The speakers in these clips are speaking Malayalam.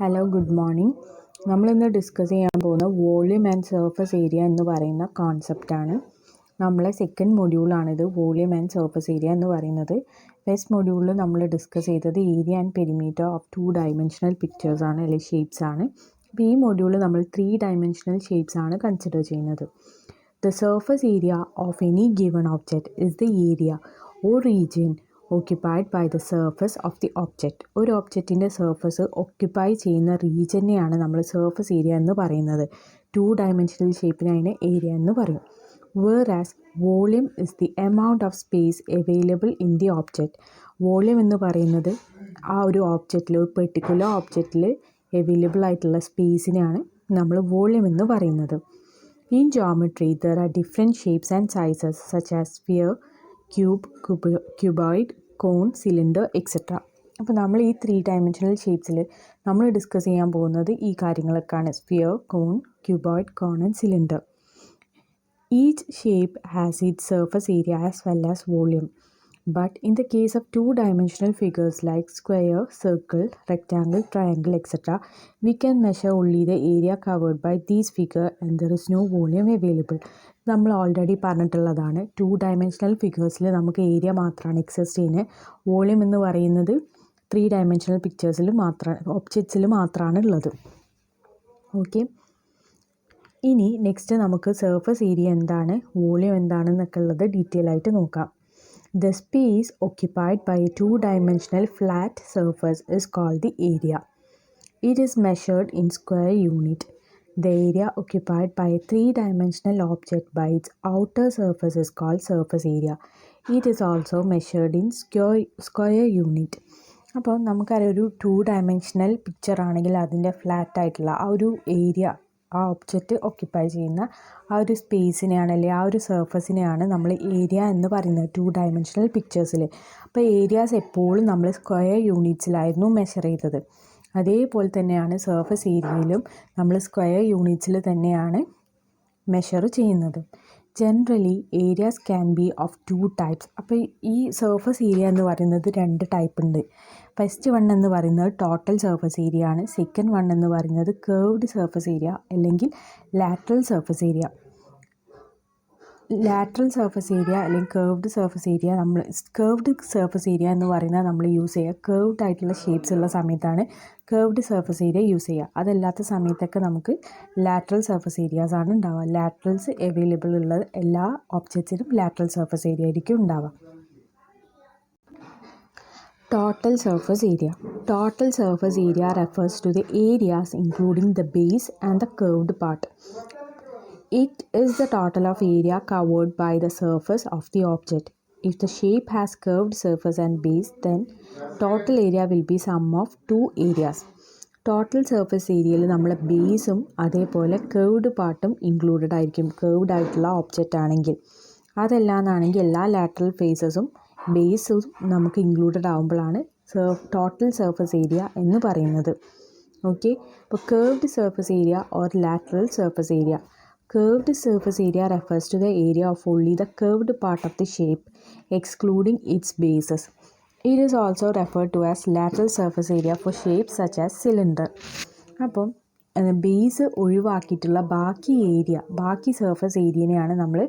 Hello good morning. നമ്മളിന്ന് ഡിസ്കസ് ചെയ്യാൻ പോകുന്ന വോളിയം ആൻഡ് സർഫസ് ഏരിയ എന്ന് പറയുന്ന കോൺസെപ്റ്റാണ്. നമ്മളെ സെക്കൻഡ് മൊഡ്യൂളാണിത്, വോളിയം ആൻഡ് സർഫസ് ഏരിയ എന്ന് പറയുന്നത്. ഫസ്റ്റ് മൊഡ്യൂളിൽ നമ്മൾ ഡിസ്കസ് ചെയ്തത് area and perimeter of 2 dimensional pictures ആണ്, അല്ലെങ്കിൽ ഷേപ്സ് ആണ്. അപ്പോൾ ഈ മൊഡ്യൂളിൽ നമ്മൾ 3 ഡയമെൻഷണൽ ഷേപ്സ് ആണ് കൺസിഡർ ചെയ്യുന്നത്. The surface area of any given object is the area or region occupied by the surface of the object. ഒരു ഒബ്ജക്റ്റിൻ്റെ സർഫസ് ഒക്യുപ്പൈ ചെയ്യുന്ന റീജിയനെയാണ് നമ്മൾ സർഫസ് ഏരിയ എന്ന് പറയുന്നത്. 2 ഡയമെൻഷണൽ ഷേപ്പിന് അതിന് ഏരിയ എന്ന് പറയും. വേറാസ് volume is the amount of space available in the object. Volume എന്ന് പറയുന്നത് ആ ഒരു ഒബ്ജക്റ്റിൽ, ഒരു പെർട്ടിക്കുലർ ഒബ്ജക്റ്റിൽ അവൈലബിൾ ആയിട്ടുള്ള സ്പേസിനെയാണ് നമ്മൾ വോളിയം എന്ന് പറയുന്നത്. In geometry, there are different shapes and sizes such as sphere, cube, cuboid, cone, cylinder, etc. അപ്പോൾ നമ്മൾ ഈ 3 ഡയമെൻഷണൽ ഷേപ്സിൽ നമ്മൾ ഡിസ്കസ് ചെയ്യാൻ പോകുന്നത് ഈ കാര്യങ്ങളൊക്കെയാണ്: sphere, cone, cuboid, cone and cylinder. Each shape has its surface area as well as volume. But in the case of 2-dimensional figures like square, circle, rectangle, triangle, etc., we can measure only the area covered by these figures and there is no volume available. നമ്മൾ ഓൾറെഡി പറഞ്ഞിട്ടുള്ളതാണ്, 2 ഡയമെൻഷണൽ ഫിഗേഴ്സിൽ നമുക്ക് ഏരിയ മാത്രമാണ് എക്സിസ്റ്റ് ചെയ്യുന്നത്. വോളിയം എന്ന് പറയുന്നത് 3 ഡയമെൻഷണൽ പിക്ചേഴ്സിൽ മാത്രമാണ്, ഒബ്ജക്ട്സിൽ മാത്രമാണ് ഉള്ളത്. ഓക്കെ, ഇനി നെക്സ്റ്റ് നമുക്ക് സർഫസ് ഏരിയ എന്താണ്, വോളിയം എന്താണെന്നൊക്കെ ഉള്ളത് ഡീറ്റെയിൽ ആയിട്ട് നോക്കാം. The space occupied by a 2-dimensional flat surface is called the area. It is measured in square unit. The area occupied by a 3-dimensional object by its outer surface is called surface area. It is also measured in square unit. അപ്പോൾ നമുക്കറിയാം, ഒരു 2 ഡയമെൻഷണൽ പിക്ചർ ആണെങ്കിൽ അതിൻ്റെ ഫ്ലാറ്റ് ആയിട്ടുള്ള ആ ഒരു ഏരിയ, ആ ഒബ്ജക്റ്റ് ഒക്യുപ്പൈ ചെയ്യുന്ന ആ ഒരു സ്പേസിനെയാണ്, അല്ലെങ്കിൽ ആ ഒരു സർഫസിനെയാണ് നമ്മൾ ഏരിയ എന്ന് പറയുന്നത് 2 ഡയമെൻഷണൽ പിക്ചേഴ്സിൽ. അപ്പോൾ ഏരിയാസ് എപ്പോഴും നമ്മൾ സ്ക്വയർ യൂണിറ്റ്സിലായിരുന്നു മെഷർ ചെയ്തത്. അതേപോലെ തന്നെയാണ് സർഫസ് ഏരിയയിലും നമ്മൾ സ്ക്വയർ യൂണിറ്റ്സിൽ തന്നെയാണ് മെഷർ ചെയ്യുന്നത്. Generally areas can be of 2 types. അപ്പോൾ ഈ സർഫസ് ഏരിയ എന്ന് പറയുന്നത് 2 ടൈപ്പ് ഉണ്ട്. ഫസ്റ്റ് വൺ എന്ന് പറയുന്നത് ടോട്ടൽ സർഫസ് ഏരിയ ആണ്. സെക്കൻഡ് വൺ എന്ന് പറയുന്നത് കർവ്ഡ് സർഫസ് ഏരിയ അല്ലെങ്കിൽ lateral surface area. Lateral surface area അല്ലെങ്കിൽ കർവ്ഡ് സർഫസ് ഏരിയ, നമ്മൾ കർവ്ഡ് സർഫസ് ഏരിയ എന്ന് പറയുന്നത് നമ്മൾ യൂസ് ചെയ്യുക കർവ്ഡ് ആയിട്ടുള്ള ഷേപ്സ് ഉള്ള സമയത്താണ് കർവ്ഡ് സർഫസ് ഏരിയ യൂസ് ചെയ്യുക. അതല്ലാത്ത സമയത്തൊക്കെ നമുക്ക് ലാറ്ററൽ സർഫസ് ഏരിയാസ് ആണ് ഉണ്ടാവുക. ലാറ്ററൽസ് അവൈലബിൾ ഉള്ള എല്ലാ ഒബ്ജക്ട്സിനും ലാറ്ററൽ സർഫസ് ഏരിയ ആയിരിക്കും ഉണ്ടാവുക. Total surface area. Total surface area refers to the areas including the base and the curved part. It is the total of area covered by the surface of the object. If the shape has curved surface and base, then total area will be sum of 2 areas. Total surface ഏരിയയിൽ നമ്മൾ ബേസും അതേപോലെ കർവ്ഡ് പാർട്ടും ഇൻക്ലൂഡഡ് ആയിരിക്കും, കർവ്ഡ് ആയിട്ടുള്ള ഒബ്ജക്റ്റ് ആണെങ്കിൽ. അതല്ലാന്നാണെങ്കിൽ എല്ലാ ലാറ്ററൽ ഫേസസും ബേസും നമുക്ക് ഇൻക്ലൂഡഡ് ആകുമ്പോഴാണ് ടോട്ടൽ സർഫസ് ഏരിയ എന്ന് പറയുന്നത്. ഓക്കെ, അപ്പോൾ curved surface area or lateral surface area. Curved surface area refers to the area of only the curved part of the shape, excluding its bases. It is also referred to as lateral surface area for shapes such as cylinder. അപ്പം ബേസ് ഒഴിവാക്കിയിട്ടുള്ള ബാക്കി ഏരിയ, ബാക്കി സർഫസ് ഏരിയനെയാണ് നമ്മൾ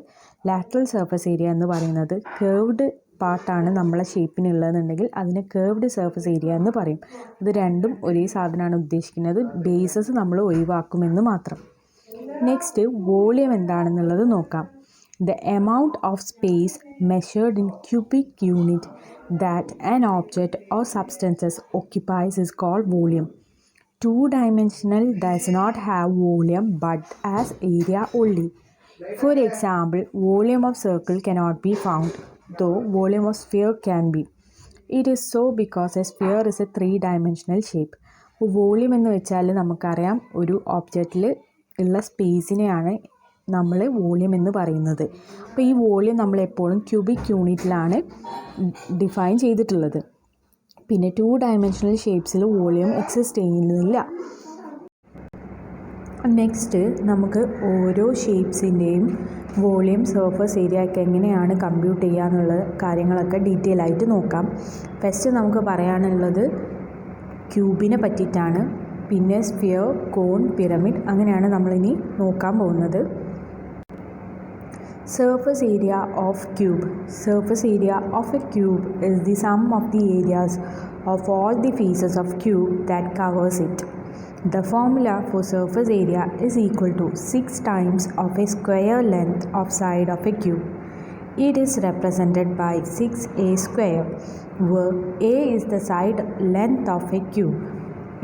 ലാറ്ററൽ സർഫസ് ഏരിയ എന്ന് പറയുന്നത്. കർവ്ഡ് പാർട്ടാണ് നമ്മളെ ഷേപ്പിനുള്ളതെന്നുണ്ടെങ്കിൽ അതിനെ കർവ്ഡ് സർഫസ് ഏരിയ എന്ന് പറയും. ഇത് രണ്ടും ഒരേ സാധനമാണ് ഉദ്ദേശിക്കുന്നത്, ബേസസ് നമ്മൾ ഒഴിവാക്കുമെന്ന് മാത്രം. നെക്സ്റ്റ് വോളിയം എന്താണെന്നുള്ളത് നോക്കാം. The amount of space measured in cubic unit that an object or substances occupies is called volume. 2-dimensional does not have volume but as area only. For example, volume of circle cannot be found, though volume of sphere can be. It is so because a sphere is a 3-dimensional shape. Volume എന്ന് വെച്ചാൽ നമുക്കറിയാം, ഒരു ഒബ്ജക്റ്റിൽ ഉള്ള സ്പേസിനെയാണ് നമ്മൾ വോളിയം എന്ന് പറയുന്നത്. അപ്പോൾ ഈ വോളിയം നമ്മളെപ്പോഴും ക്യൂബിക് യൂണിറ്റിലാണ് ഡിഫൈൻ ചെയ്തിട്ടുള്ളത്. പിന്നെ 2 ഡയമെൻഷണൽ ഷേപ്സിൽ വോളിയം എക്സിസ്റ്റ് ചെയ്യുന്നില്ല. നെക്സ്റ്റ് നമുക്ക് ഓരോ ഷേപ്സിൻ്റെയും വോളിയം, സർഫസ് ഏരിയ ഒക്കെ എങ്ങനെയാണ് കമ്പ്യൂട്ട് ചെയ്യുക എന്നുള്ള കാര്യങ്ങളൊക്കെ ഡീറ്റെയിൽ ആയിട്ട് നോക്കാം. ഫസ്റ്റ് നമുക്ക് പറയാനുള്ളത് ക്യൂബിനെ പറ്റിയിട്ടാണ്. പിന്നെ സ്ഫിയർ, കോൺ, പിരമിഡ്, അങ്ങനെയാണ് നമ്മളിനി നോക്കാൻ പോകുന്നത്. Surface area of cube. Surface area of a cube is the sum of the areas of all the faces of cube that covers it. The formula for surface area is equal to 6 times of a square length of side of a cube. It is represented by 6a square, where a is the side length of a cube.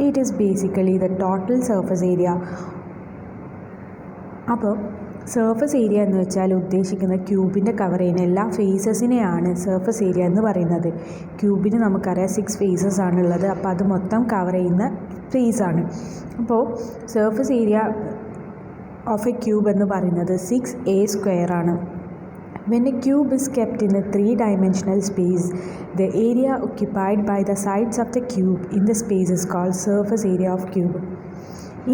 It is basically the total surface area. അപ്പോൾ സർഫസ് ഏരിയ എന്ന് വെച്ചാൽ ഉദ്ദേശിക്കുന്ന ക്യൂബിൻ്റെ കവർ ചെയ്യുന്ന എല്ലാ ഫേസസിനെയാണ് സർഫസ് ഏരിയ എന്ന് പറയുന്നത്. ക്യൂബിന് നമുക്കറിയാം 6 ഫേസസ് ആണുള്ളത്. അപ്പോൾ അത് മൊത്തം കവർ ചെയ്യുന്ന ഫേസാണ്. അപ്പോൾ surface area of a cube എന്ന് പറയുന്നത് 6a സ്ക്വയർ ആണ്. When a cube is kept in a 3-dimensional space, the area occupied by the sides of the cube in the space is called surface area of cube.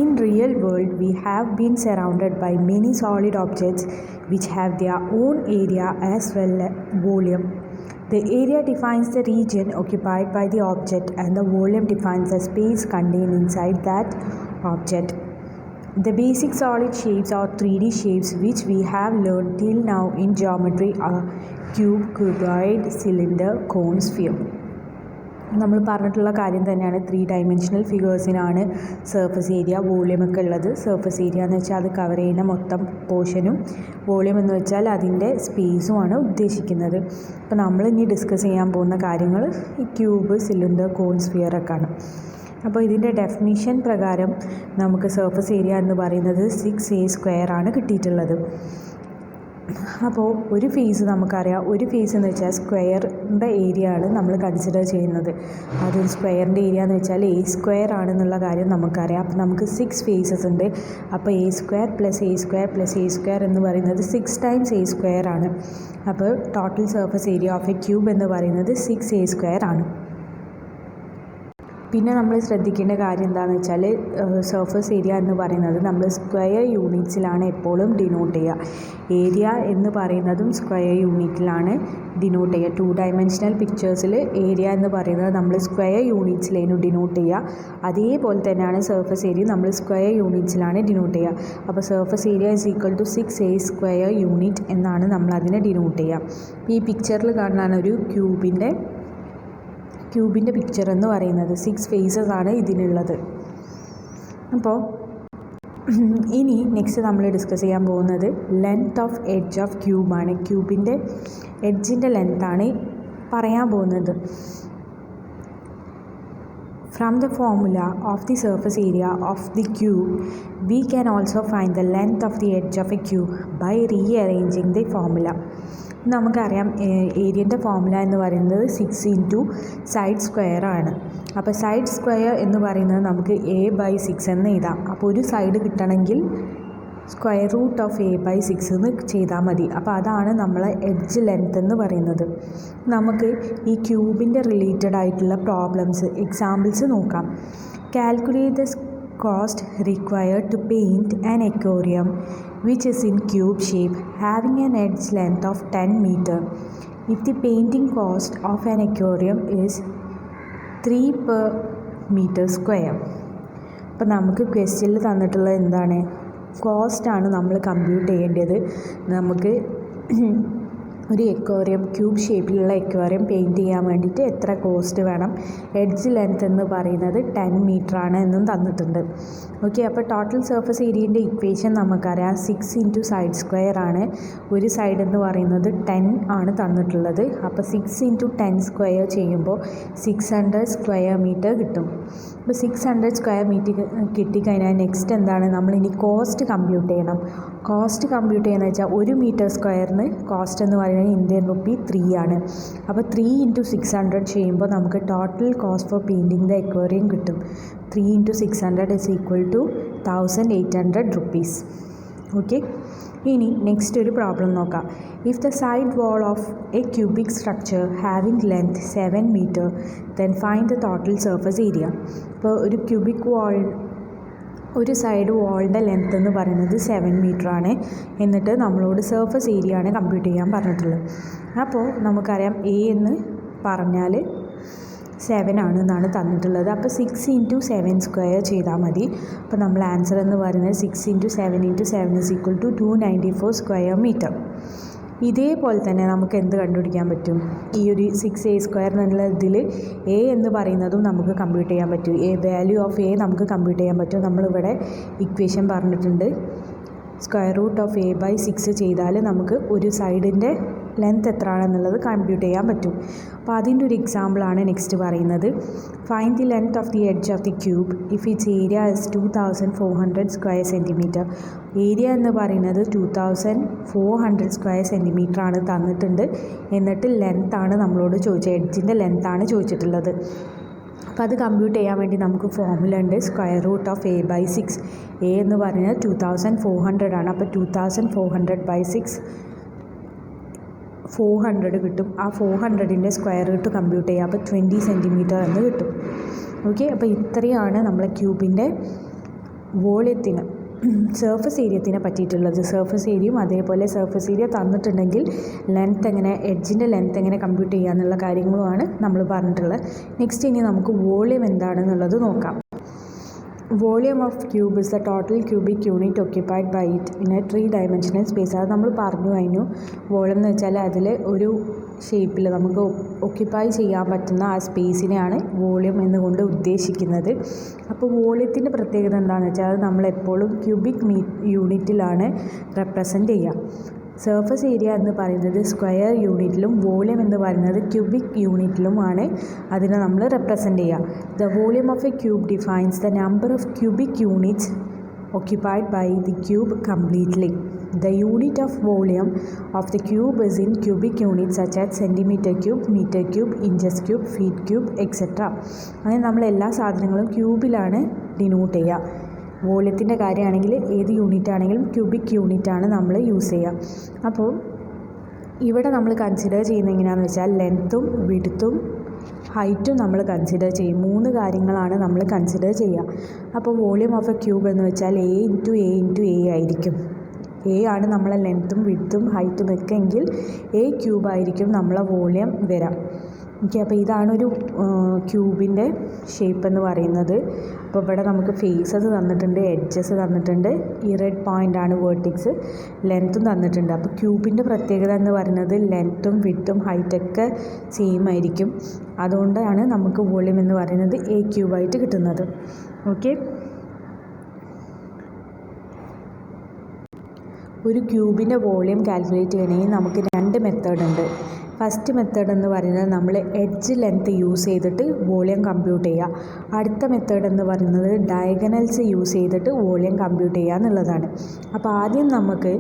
In real world, we have been surrounded by many solid objects which have their own area as well as volume. The area defines the region occupied by the object and the volume defines the space contained inside that object. The basic solid shapes or 3D shapes which we have learned till now in geometry are cube, cuboid, cylinder, cone, sphere. നമ്മൾ പറഞ്ഞിട്ടുള്ള കാര്യം തന്നെയാണ്. 3-dimensional ഫിഗേഴ്സിനാണ് സർഫസ് ഏരിയ, വോളിയമൊക്കെ ഉള്ളത്. സർഫസ് ഏരിയ എന്ന് വെച്ചാൽ അത് കവർ ചെയ്യുന്ന മൊത്തം പോർഷനും, വോളിയം എന്ന് വെച്ചാൽ അതിൻ്റെ സ്പേസുമാണ് ഉദ്ദേശിക്കുന്നത്. അപ്പോൾ നമ്മൾ ഇനി ഡിസ്കസ് ചെയ്യാൻ പോകുന്ന കാര്യങ്ങൾ ഈ ക്യൂബ്, സിലിണ്ടർ, കോൺ, സ്ഫിയർ ഒക്കെയാണ്. അപ്പോൾ ഇതിൻ്റെ ഡെഫിനിഷൻ പ്രകാരം നമുക്ക് സർഫസ് ഏരിയ എന്ന് പറയുന്നത് 6a സ്ക്വയർ ആണ് കിട്ടിയിട്ടുള്ളത്. അപ്പോൾ ഒരു ഫേസ് നമുക്കറിയാം. ഒരു ഫേസ് എന്ന് വെച്ചാൽ സ്ക്വയറിൻ്റെ ഏരിയ ആണ് നമ്മൾ കൺസിഡർ ചെയ്യുന്നത്. അത് സ്ക്വയറിൻ്റെ ഏരിയ എന്ന് വെച്ചാൽ a സ്ക്വയർ ആണെന്നുള്ള കാര്യം നമുക്കറിയാം. അപ്പോൾ നമുക്ക് 6 ഫേസസ് ഉണ്ട്. അപ്പോൾ a square plus a square plus a square എന്ന് പറയുന്നത് 6 ടൈംസ് a സ്ക്വയർ ആണ്. അപ്പോൾ total surface area of a cube എന്ന് പറയുന്നത് 6a സ്ക്വയർ ആണ്. പിന്നെ നമ്മൾ ശ്രദ്ധിക്കേണ്ട കാര്യം എന്താണെന്ന് വെച്ചാൽ സർഫസ് ഏരിയ എന്ന് പറയുന്നത് നമ്മൾ സ്ക്വയർ യൂണിറ്റ്സിലാണ് എപ്പോഴും ഡിനോട്ട് ചെയ്യുക. ഏരിയ എന്ന് പറയുന്നതും സ്ക്വയർ യൂണിറ്റിലാണ് ഡിനോട്ട് ചെയ്യുക. 2-dimensional പിക്ചേഴ്സിൽ ഏരിയ എന്ന് പറയുന്നത് നമ്മൾ സ്ക്വയർ യൂണിറ്റ്സിലായിരുന്നു ഡിനോട്ട് ചെയ്യുക. അതേപോലെ തന്നെയാണ് സർഫസ് ഏരിയ നമ്മൾ സ്ക്വയർ യൂണിറ്റ്സിലാണ് ഡിനോട്ട് ചെയ്യുക. അപ്പോൾ surface area is equal to 6a square unit എന്നാണ് നമ്മൾ അതിനെ ഡിനോട്ട് ചെയ്യുക. ഈ പിക്ചറിൽ കാണുന്നതാണ് ഒരു ക്യൂബിൻ്റെ പിക്ചർ എന്ന് പറയുന്നത്. 6 ഫേസസ് ആണ് ഇതിനുള്ളത്. അപ്പോൾ ഇനി നെക്സ്റ്റ് നമ്മൾ ഡിസ്കസ് ചെയ്യാൻ പോകുന്നത് ലെങ്ത് ഓഫ് എഡ്ജ് ഓഫ് ക്യൂബാണ്. ക്യൂബിൻ്റെ എഡ്ജിൻ്റെ ലെങ്ത്താണ് പറയാൻ പോകുന്നത്. From the formula of the surface area of the cube, we can also find the length of the edge of a cube by rearranging the formula. നമുക്കറിയാം ഏരിയൻ്റെ ഫോർമുല എന്ന് പറയുന്നത് 6 ഇൻറ്റു സൈഡ് സ്ക്വയർ ആണ്. അപ്പോൾ സൈഡ് സ്ക്വയർ എന്ന് പറയുന്നത് നമുക്ക് a/6 എന്ന് എഴുതാം. അപ്പോൾ ഒരു സൈഡ് കിട്ടണമെങ്കിൽ സ്ക്വയർ റൂട്ട് ഓഫ് a/6 എന്ന് ചെയ്താൽ മതി. അപ്പോൾ അതാണ് നമ്മളെ എഡ്ജ് ലെങ്ത് എന്ന് പറയുന്നത്. നമുക്ക് ഈ ക്യൂബിൻ്റെ റിലേറ്റഡ് ആയിട്ടുള്ള പ്രോബ്ലംസ്, എക്സാമ്പിൾസ് നോക്കാം. Calculate the cost required to paint an aquarium which is in cube shape having an edge length of 10 meter. If the painting cost of an aquarium is 3 per meter square. അപ്പോൾ നമുക്ക് ക്വസ്റ്റ്യനിൽ തന്നിട്ടുള്ളത് എന്താണ്? കോസ്റ്റാണ് നമ്മൾ കമ്പ്യൂട്ട് ചെയ്യേണ്ടത്. നമുക്ക് ഒരു എക്വേറിയം, ക്യൂബ് ഷേപ്പിലുള്ള എക്വേറിയം പെയിൻറ്റ് ചെയ്യാൻ വേണ്ടിയിട്ട് എത്ര കോസ്റ്റ് വേണം, എഡ്ജ് ലെങ്ത് എന്ന് പറയുന്നത് 10 മീറ്റർ ആണ് എന്നും തന്നിട്ടുണ്ട്. ഓക്കെ, അപ്പോൾ ടോട്ടൽ സർഫസ് ഏരിയൻ്റെ ഇക്വേഷൻ നമുക്കറിയാം. 6 ഇൻറ്റു സൈഡ് സ്ക്വയർ ആണ്. ഒരു സൈഡ് എന്ന് പറയുന്നത് 10 ആണ് തന്നിട്ടുള്ളത്. അപ്പോൾ 6 ഇൻറ്റു 10 സ്ക്വയർ ചെയ്യുമ്പോൾ 600 സ്ക്വയർ മീറ്റർ കിട്ടും. അപ്പോൾ 600 സ്ക്വയർ മീറ്റർ കിട്ടിക്കഴിഞ്ഞാൽ നെക്സ്റ്റ് എന്താണ്, നമ്മളിനി കോസ്റ്റ് കമ്പ്യൂട്ട് ചെയ്യണം. കോസ്റ്റ് കമ്പ്യൂട്ട് ചെയ്യുന്നത് വെച്ചാൽ 1 മീറ്റർ സ്ക്വയറിന് കോസ്റ്റ് എന്ന് പറയുന്നത് ഇന്ത്യൻ റുപ്പി 3 ആണ്. അപ്പോൾ 3 ഇൻറ്റു 600 ചെയ്യുമ്പോൾ നമുക്ക് total cost for painting the aquarium കിട്ടും. 3 into 600 is equal to 1800 rupees. Okay, ഇനി നെക്സ്റ്റ് ഒരു പ്രോബ്ലം നോക്കാം. If the side wall of a cubic structure having length 7 metre then find the total surface area. ഇപ്പോൾ ഒരു ക്യൂബിക് വാൾ, ഒരു സൈഡ് വാളിൻ്റെ ലെങ്ത്ത് എന്ന് പറയുന്നത് 7 മീറ്റർ ആണ്. എന്നിട്ട് നമ്മളോട് സർഫസ് ഏരിയ ആണ് കമ്പ്യൂട്ട് ചെയ്യാൻ പറഞ്ഞിട്ടുള്ളത്. അപ്പോൾ നമുക്കറിയാം എ എന്ന് പറഞ്ഞാൽ 7 ആണെന്നാണ് തന്നിട്ടുള്ളത്. അപ്പോൾ 6 ഇൻറ്റു 7 സ്ക്വയർ ചെയ്താൽ മതി. അപ്പോൾ നമ്മൾ ആൻസർ എന്ന് പറയുന്നത് 6 into 7 into 7 is equal to 294 square metre. ഇതേപോലെ തന്നെ നമുക്ക് എന്ത് കണ്ടുപിടിക്കാൻ പറ്റും? ഈ ഒരു 6a സ്ക്വയർ എന്നുള്ള ഇതിൽ എ എന്ന് പറയുന്നതും നമുക്ക് കമ്പ്യൂട്ട് ചെയ്യാൻ പറ്റും. വാല്യൂ ഓഫ് എ നമുക്ക് കമ്പ്യൂട്ട് ചെയ്യാൻ പറ്റും. നമ്മളിവിടെ ഇക്വേഷൻ പറഞ്ഞിട്ടുണ്ട്. സ്ക്വയർ റൂട്ട് ഓഫ് a/6 ചെയ്താൽ നമുക്ക് ഒരു സൈഡിൻ്റെ ലെങ്ത് എത്രയാണെന്നുള്ളത് കമ്പ്യൂട്ട് ചെയ്യാൻ പറ്റും. അപ്പോൾ അതിൻ്റെ ഒരു എക്സാമ്പിളാണ് നെക്സ്റ്റ് പറയുന്നത്. Find the length of the edge of the cube if it's area is 2400 square centimetre. Area എന്ന് പറയുന്നത് 2400 സ്ക്വയർ സെൻറ്റിമീറ്റർ ആണ് തന്നിട്ടുണ്ട്. എന്നിട്ട് ലെങ്ത്താണ് നമ്മളോട് ചോദിച്ചത്, എഡ്ജിൻ്റെ ലെങ്ത്താണ് ചോദിച്ചിട്ടുള്ളത്. അപ്പോൾ അത് കമ്പ്യൂട്ട് ചെയ്യാൻ വേണ്ടി നമുക്ക് ഫോർമുല ഉണ്ട്. Square root of a/6. A എന്ന് പറയുന്നത് 2400 ആണ്. അപ്പോൾ 2400/6 400 കിട്ടും. ആ 400ൻ്റെ സ്ക്വയർ റൂട്ട് കമ്പ്യൂട്ട് ചെയ്യുക. അപ്പോൾ 20 സെൻറ്റിമീറ്റർ എന്ന് കിട്ടും. ഓക്കെ, അപ്പോൾ ഇത്രയാണ് നമ്മളെ ക്യൂബിൻ്റെ വോള്യത്തിന് സർഫസ് ഏരിയത്തിനെ പറ്റിയിട്ടുള്ളത്. സർഫസ് ഏരിയയും അതേപോലെ സർഫസ് ഏരിയ തന്നിട്ടുണ്ടെങ്കിൽ ലെങ്ത്ത് എങ്ങനെ, എഡ്ജിൻ്റെ ലെങ്ത്ത് എങ്ങനെ കമ്പ്യൂട്ട് ചെയ്യുക എന്നുള്ള കാര്യങ്ങളുമാണ് നമ്മൾ പറഞ്ഞിട്ടുള്ളത്. നെക്സ്റ്റ് ഇനി നമുക്ക് വോള്യം എന്താണെന്നുള്ളത് നോക്കാം. Volume of cube is the total cubic unit occupied by it in a 3-dimensional space. അത് നമ്മൾ പറഞ്ഞു കഴിഞ്ഞു. വോളിയം എന്ന് വെച്ചാൽ അതിൽ ഒരു ഷേപ്പിൽ നമുക്ക് ഓക്യുപ്പൈ ചെയ്യാൻ പറ്റുന്ന ആ സ്പേസിനെയാണ് വോളിയം എന്നുകൊണ്ട് ഉദ്ദേശിക്കുന്നത്. അപ്പോൾ വോളിയത്തിൻ്റെ പ്രത്യേകത എന്താണെന്ന് വെച്ചാൽ അത് നമ്മളെപ്പോഴും ക്യൂബിക് യൂണിറ്റിലാണ് റെപ്രസെൻ്റ് ചെയ്യുക. സർഫസ് ഏരിയ എന്ന് പറയുന്നത് സ്ക്വയർ യൂണിറ്റിലും വോളിയം എന്ന് പറയുന്നത് ക്യൂബിക് യൂണിറ്റിലുമാണ് അതിനെ നമ്മൾ റെപ്രസെൻ്റ് ചെയ്യുക. The volume of a cube defines the number of cubic units occupied by the cube completely. The unit of volume of the cube is in cubic units such as centimeter cube, meter cube, inches cube, feet cube, etc. അങ്ങനെ നമ്മൾ എല്ലാ സാധനങ്ങളും ക്യൂബിലാണ് ഡിനോട്ട് ചെയ്യുക. വോള്യത്തിൻ്റെ കാര്യമാണെങ്കിൽ ഏത് യൂണിറ്റ് ആണെങ്കിലും ക്യൂബിക് യൂണിറ്റാണ് നമ്മൾ യൂസ് ചെയ്യുക. അപ്പോൾ ഇവിടെ നമ്മൾ കൺസിഡർ ചെയ്യുന്നത് എങ്ങനെയാണെന്ന് വെച്ചാൽ ലെങ്ത്തും വിഡ്ത്തും ഹൈറ്റും നമ്മൾ കൺസിഡർ ചെയ്യും. 3 കാര്യങ്ങളാണ് നമ്മൾ കൺസിഡർ ചെയ്യുക. അപ്പോൾ വോളിയം ഓഫ് എ ക്യൂബ് എന്ന് വെച്ചാൽ a ഇൻറ്റു a ആയിരിക്കും. a ആണ് നമ്മളെ ലെങ്ത്തും വിഡ്ത്തും ഹൈറ്റും ഒക്കെ എങ്കിൽ a ക്യൂബ് ആയിരിക്കും നമ്മളെ വോളിയം വരാം. ഓക്കെ, അപ്പോൾ ഇതാണൊരു ക്യൂബിൻ്റെ ഷേപ്പ് എന്ന് പറയുന്നത്. അപ്പോൾ ഇവിടെ നമുക്ക് ഫേസസ് തന്നിട്ടുണ്ട്, എഡ്ജസ് തന്നിട്ടുണ്ട്, ഈ റെഡ് പോയിൻ്റാണ് വേർട്ടിക്സ്, ലെങ്ത്തും തന്നിട്ടുണ്ട്. അപ്പോൾ ക്യൂബിൻ്റെ പ്രത്യേകത എന്ന് പറയുന്നത് ലെങ്ത്തും വിഡ്ത്തും ഹൈറ്റൊക്കെ സെയിം ആയിരിക്കും. അതുകൊണ്ടാണ് നമുക്ക് വോളിയം എന്ന് പറയുന്നത് a ക്യൂബായിട്ട് കിട്ടുന്നത്. ഓക്കെ, ഒരു ക്യൂബിൻ്റെ വോളിയം കാൽക്കുലേറ്റ് ചെയ്യണമെങ്കിൽ നമുക്ക് 2 മെത്തേഡ് ഉണ്ട്. ഫസ്റ്റ് മെത്തേഡ് എന്ന് പറയുന്നത് നമ്മൾ എഡ്ജ് ലെങ്ത്ത് യൂസ് ചെയ്തിട്ട് വോളിയം കമ്പ്യൂട്ട് ചെയ്യുക. അടുത്ത മെത്തേഡ് എന്ന് പറയുന്നത് ഡയഗണൽസ് യൂസ് ചെയ്തിട്ട് വോളിയം കമ്പ്യൂട്ട് ചെയ്യുക എന്നുള്ളതാണ്. അപ്പോൾ ആദ്യം നമുക്ക്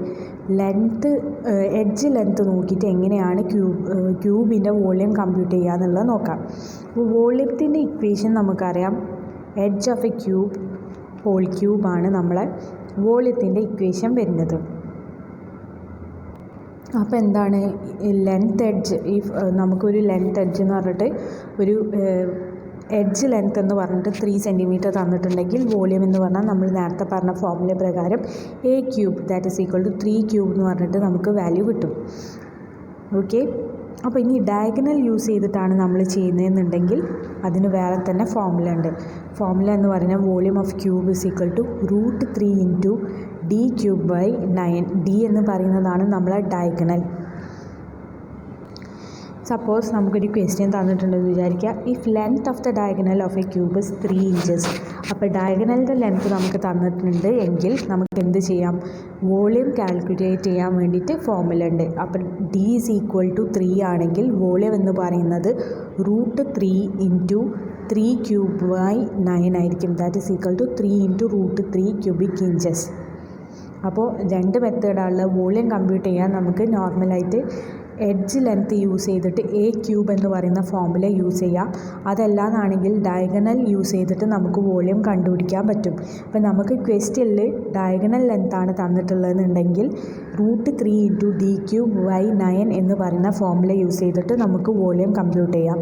എഡ്ജ് ലെങ്ത്ത് നോക്കിയിട്ട് എങ്ങനെയാണ് ക്യൂബിൻ്റെ വോളിയം കമ്പ്യൂട്ട് ചെയ്യുക എന്നുള്ളത് നോക്കാം. അപ്പോൾ വോളിയത്തിൻ്റെ ഇക്വേഷൻ നമുക്കറിയാം. Edge of a cube whole ക്യൂബാണ് നമ്മളെ വോളിയത്തിൻ്റെ ഇക്വേഷൻ വരുന്നത്. അപ്പോൾ എന്താണ് ലെങ്ത് എഡ്ജ്? നമുക്കൊരു ലെങ്ത് എഡ്ജ് എന്ന് പറഞ്ഞിട്ട് ഒരു എഡ്ജ് ലെങ്ത് എന്ന് പറഞ്ഞിട്ട് 3 സെൻറ്റിമീറ്റർ തന്നിട്ടുണ്ടെങ്കിൽ വോളിയം എന്ന് പറഞ്ഞാൽ നമ്മൾ നേരത്തെ പറഞ്ഞ ഫോർമുല പ്രകാരം a cube that is equal to 3 cube എന്ന് പറഞ്ഞിട്ട് നമുക്ക് വാല്യൂ കിട്ടും. ഓക്കെ, അപ്പോൾ ഇനി ഡയഗണൽ യൂസ് ചെയ്തിട്ടാണ് നമ്മൾ ചെയ്യുന്നതെന്നുണ്ടെങ്കിൽ അതിന് വേറെ തന്നെ ഫോർമുല ഉണ്ട്. ഫോർമുല എന്ന് പറഞ്ഞാൽ volume of cube is equal to √3 into d cube by 9. d എന്ന് പറയുന്നതാണ് നമ്മളെ ഡയഗണൽ. സപ്പോസ് നമുക്കൊരു ക്വസ്റ്റ്യൻ തന്നിട്ടുണ്ടെന്ന് വിചാരിക്കുക. If length of the diagonal of a cube is 3 inches. അപ്പോൾ ഡയഗണലിൻ്റെ ലെങ്ത്ത് നമുക്ക് തന്നിട്ടുണ്ട് എങ്കിൽ നമുക്ക് എന്ത് ചെയ്യാം? വോളിയം കാൽക്കുലേറ്റ് ചെയ്യാൻ വേണ്ടിയിട്ട് ഫോർമുല ഉണ്ട്. അപ്പോൾ d ഈസ് ഈക്വൽ ടു 3 ആണെങ്കിൽ വോളിയം എന്ന് പറയുന്നത് √3 ഇൻറ്റു 3 ക്യൂബ് ബൈ 9 ആയിരിക്കും. That is equal to 3 into √3 cubic inches. അപ്പോൾ 2 മെത്തേഡാണുള്ള വോളിയം കമ്പ്യൂട്ട് ചെയ്യാൻ. നമുക്ക് നോർമലായിട്ട് എഡ്ജ് ലെങ്ത്ത് യൂസ് ചെയ്തിട്ട് a ക്യൂബ് എന്ന് പറയുന്ന ഫോർമുല യൂസ് ചെയ്യാം. അതല്ലാന്നാണെങ്കിൽ ഡയഗണൽ യൂസ് ചെയ്തിട്ട് നമുക്ക് വോളിയം കണ്ടുപിടിക്കാൻ പറ്റും. അപ്പോൾ നമുക്ക് ക്വസ്റ്റ്യനിൽ ഡയഗണൽ ലെങ്ത്താണ് തന്നിട്ടുള്ളതെന്നുണ്ടെങ്കിൽ √3 ഇൻറ്റു d ക്യൂബ് ബൈ 9 എന്ന് പറയുന്ന ഫോർമുല യൂസ് ചെയ്തിട്ട് നമുക്ക് വോളിയം കമ്പ്യൂട്ട് ചെയ്യാം.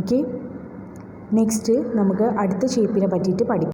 ഓക്കെ, നെക്സ്റ്റ് നമുക്ക് അടുത്ത ഷേപ്പിനെ പറ്റിയിട്ട് പഠിക്കാം.